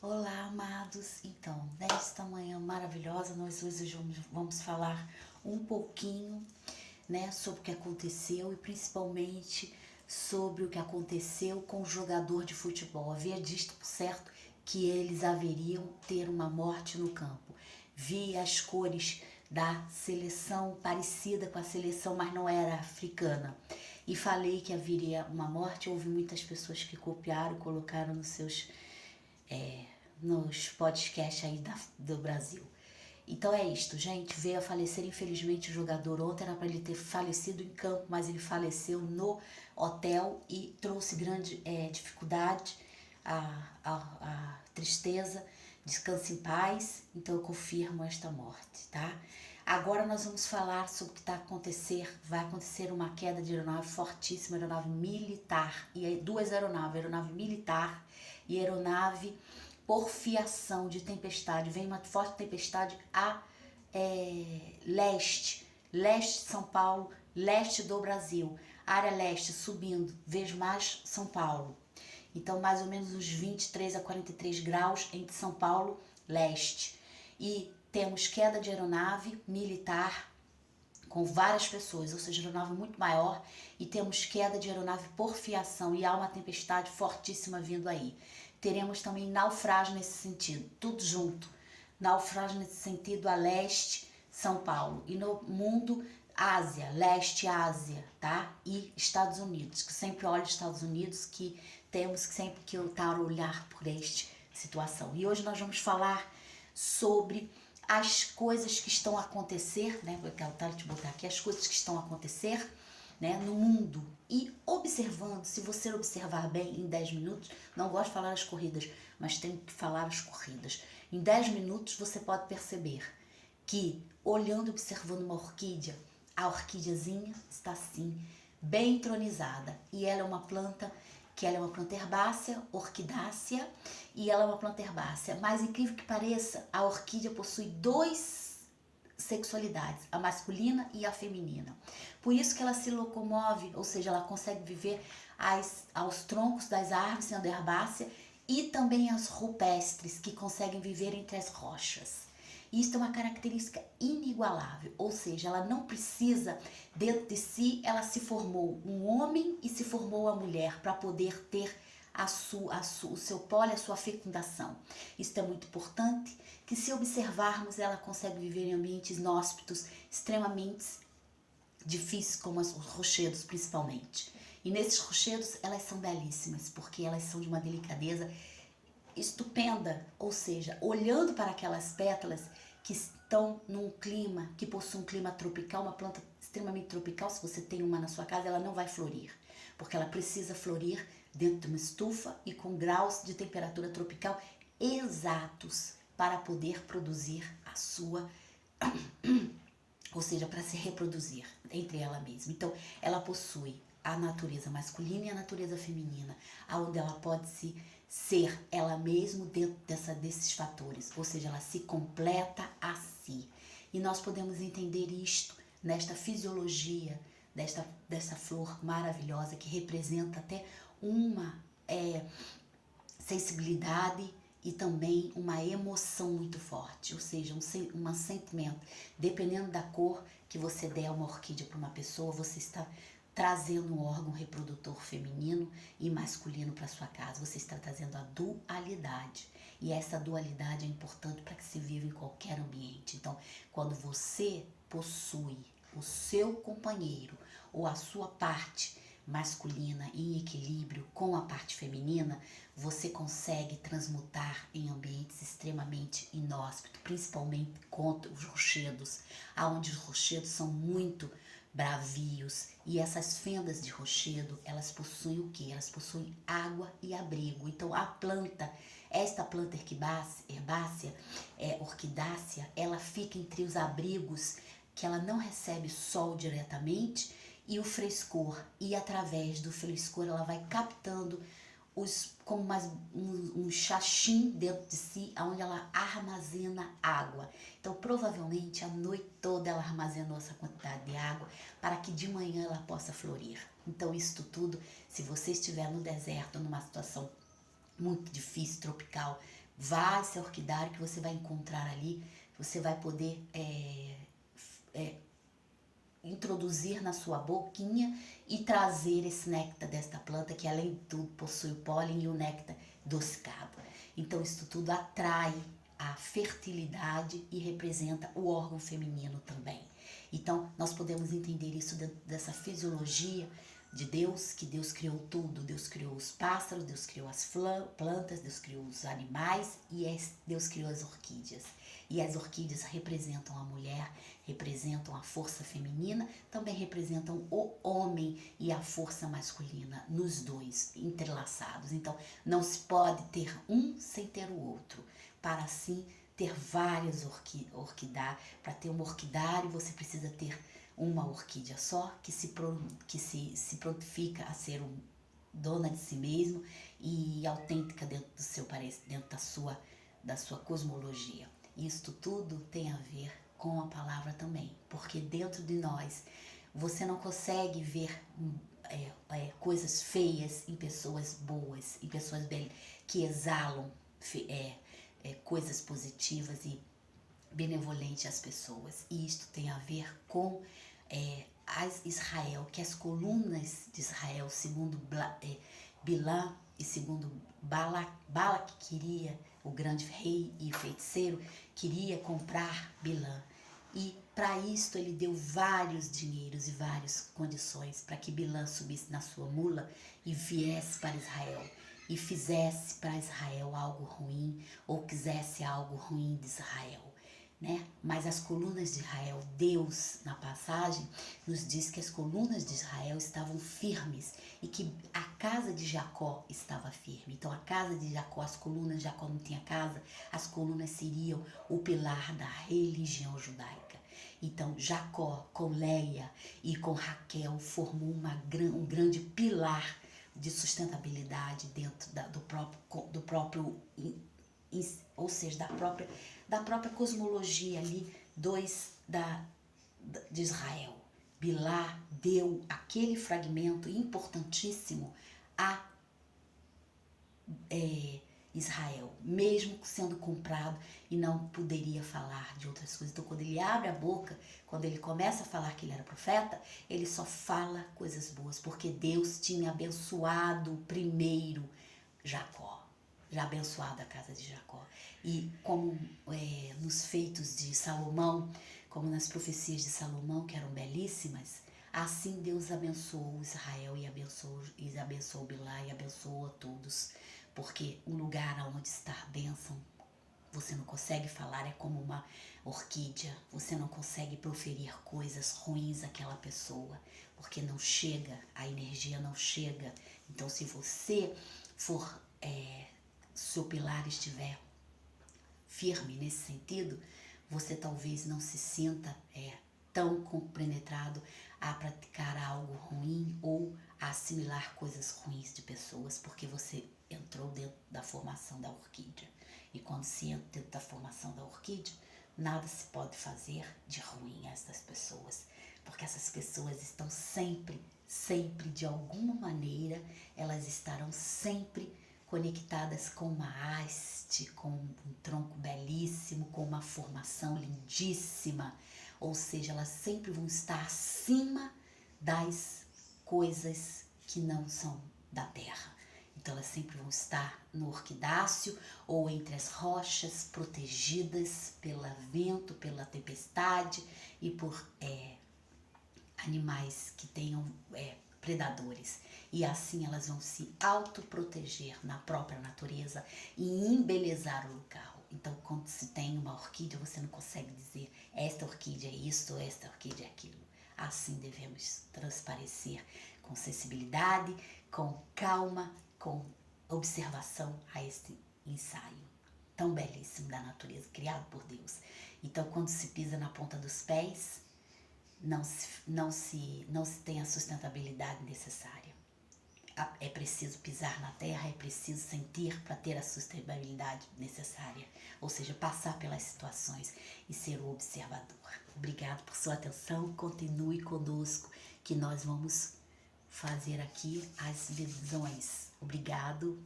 Olá, amados. Então, nesta manhã maravilhosa, nós hoje vamos falar um pouquinho, sobre o que aconteceu e principalmente sobre o que aconteceu com o jogador de futebol. Havia dito por certo que eles haveriam ter uma morte no campo. Vi as cores da seleção parecida com a seleção, mas não era africana. E falei que haveria uma morte. Houve muitas pessoas que copiaram e colocaram nos podcasts aí do Brasil. Então é isto, gente. Veio a falecer, infelizmente, o jogador ontem. Era para ele ter falecido em campo, mas ele faleceu no hotel e trouxe grande dificuldade, a tristeza. Descanse em paz. Então eu confirmo esta morte, tá? Agora nós vamos falar sobre o que vai acontecer uma queda de aeronave fortíssima, aeronave militar, e duas aeronave militar e aeronave por fiação de tempestade. Vem uma forte tempestade a leste de São Paulo, leste do Brasil, área leste subindo, vejo mais São Paulo. Então mais ou menos uns 23 a 43 graus entre São Paulo, leste. E temos queda de aeronave militar com várias pessoas, ou seja, aeronave muito maior, e temos queda de aeronave por fiação e há uma tempestade fortíssima vindo aí. Teremos também naufrágio nesse sentido, tudo junto. Naufrágio nesse sentido a leste, São Paulo. E no mundo, Ásia, leste Ásia, tá? E Estados Unidos, que sempre olho Estados Unidos, que temos que sempre que lutar, olhar por esta situação. E hoje nós vamos falar sobre as coisas que estão a acontecer, vou tentar te botar aqui, as coisas que estão a acontecer, no mundo, e observando. Se você observar bem em 10 minutos, não gosto de falar as corridas, mas tenho que falar as corridas. Em 10 minutos você pode perceber que, olhando, observando uma orquídea, a orquídeazinha está assim, bem entronizada, e ela é uma planta herbácea, orquidácea, e ela é uma planta herbácea. Mas incrível que pareça, a orquídea possui duas sexualidades, a masculina e a feminina. Por isso que ela se locomove, ou seja, ela consegue viver aos troncos das árvores, sendo herbácea, e também as rupestres, que conseguem viver entre as rochas. Isso é uma característica inigualável, ou seja, ela não precisa, dentro de si, ela se formou um homem e se formou a mulher para poder ter o seu pólen, a sua fecundação. Isso é muito importante, que se observarmos, ela consegue viver em ambientes inóspitos, extremamente difíceis, como os rochedos principalmente. E nesses rochedos, elas são belíssimas, porque elas são de uma delicadeza estupenda, ou seja, olhando para aquelas pétalas que estão num clima, que possui um clima tropical, uma planta extremamente tropical. Se você tem uma na sua casa, ela não vai florir, porque ela precisa florir dentro de uma estufa e com graus de temperatura tropical exatos para poder produzir a sua, ou seja, para se reproduzir entre ela mesma. Então, ela possui a natureza masculina e a natureza feminina, onde ela pode ser ela mesma dentro desses fatores, ou seja, ela se completa a si. E nós podemos entender isto nesta fisiologia dessa flor maravilhosa, que representa até uma sensibilidade e também uma emoção muito forte, ou seja, um sentimento. Dependendo da cor que você der uma orquídea para uma pessoa, você está trazendo um órgão reprodutor feminino e masculino para sua casa. Você está trazendo a dualidade. E essa dualidade é importante para que se viva em qualquer ambiente. Então, quando você possui o seu companheiro ou a sua parte masculina em equilíbrio com a parte feminina, você consegue transmutar em ambientes extremamente inóspitos, principalmente contra os rochedos, onde os rochedos são muito bravios, e essas fendas de rochedo, elas possuem o quê? Elas possuem água e abrigo. Então esta planta herbácea, orquidácea, ela fica entre os abrigos, que ela não recebe sol diretamente, e o frescor, e através do frescor ela vai captando como um xaxim dentro de si, onde ela armazena água. Então, provavelmente, a noite toda ela armazenou essa quantidade de água para que de manhã ela possa florir. Então, isso tudo, se você estiver no deserto, numa situação muito difícil, tropical, Vá a esse orquidário que você vai encontrar ali, você vai poder introduzir na sua boquinha e trazer esse néctar desta planta que além de tudo possui o pólen e o néctar adocicado. Então isso tudo atrai a fertilidade e representa o órgão feminino também. Então nós podemos entender isso dessa fisiologia de Deus, que Deus criou tudo. Deus criou os pássaros, Deus criou as plantas, Deus criou os animais e Deus criou as orquídeas. E as orquídeas representam a mulher, representam a força feminina, também representam o homem e a força masculina, nos dois entrelaçados. Então não se pode ter um sem ter o outro, para assim ter várias orquidárias. Para ter um orquidário você precisa ter uma orquídea só, que se prontifica a ser dona de si mesmo e autêntica dentro do seu dentro da sua cosmologia. Isto tudo tem a ver com a palavra também, porque dentro de nós você não consegue ver coisas feias em pessoas boas, em pessoas que exalam coisas positivas e benevolentes às pessoas. E isto tem a ver com Israel, que as colunas de Israel, segundo Bilã e segundo Balac queria, o grande rei e feiticeiro, queria comprar Bilã. E para isto ele deu vários dinheiros e várias condições para que Bilã subisse na sua mula e viesse para Israel e fizesse para Israel algo ruim ou quisesse algo ruim de Israel. Né? Mas as colunas de Israel, Deus na passagem nos diz que as colunas de Israel estavam firmes e que a casa de Jacó estava firme. Então a casa de Jacó, as colunas de Jacó não tinha casa, as colunas seriam o pilar da religião judaica. Então Jacó com Leia e com Raquel formou um grande pilar de sustentabilidade dentro do próprio, ou seja, da própria cosmologia ali, de Israel. Bilá deu aquele fragmento importantíssimo a Israel, mesmo sendo comprado, e não poderia falar de outras coisas. Então quando ele abre a boca, quando ele começa a falar que ele era profeta, ele só fala coisas boas, porque Deus tinha abençoado primeiro Jacó, já abençoado a casa de Jacó. E como nos feitos de Salomão, como nas profecias de Salomão, que eram belíssimas, assim Deus abençoou Israel e abençoou Bilá e abençoou a todos. Porque um lugar onde está a bênção, você não consegue falar, é como uma orquídea, você não consegue proferir coisas ruins àquela pessoa, porque não chega, a energia não chega. Então se você for, seu pilar estiver firme nesse sentido, você talvez não se sinta tão compenetrado a praticar algo ruim ou a assimilar coisas ruins de pessoas, porque você entrou dentro da formação da orquídea. E quando se entra dentro da formação da orquídea, nada se pode fazer de ruim a essas pessoas, porque essas pessoas estão sempre, de alguma maneira, elas estarão sempre conectadas com uma haste, com um tronco belíssimo, com uma formação lindíssima, ou seja, elas sempre vão estar acima das coisas que não são da terra. Então elas sempre vão estar no orquidáceo ou entre as rochas, protegidas pelo vento, pela tempestade e por animais que tenham predadores. E assim elas vão se autoproteger na própria natureza e embelezar o local. Então, quando se tem uma orquídea, você não consegue dizer esta orquídea é isso ou esta orquídea é aquilo. Assim devemos transparecer com sensibilidade, com calma, com observação a este ensaio tão belíssimo da natureza, criado por Deus. Então, quando se pisa na ponta dos pés, não se tem a sustentabilidade necessária. É preciso pisar na terra, é preciso sentir para ter a sustentabilidade necessária, ou seja, passar pelas situações e ser o observador. Obrigado por sua atenção, continue conosco que nós vamos fazer aqui as visões. Obrigado.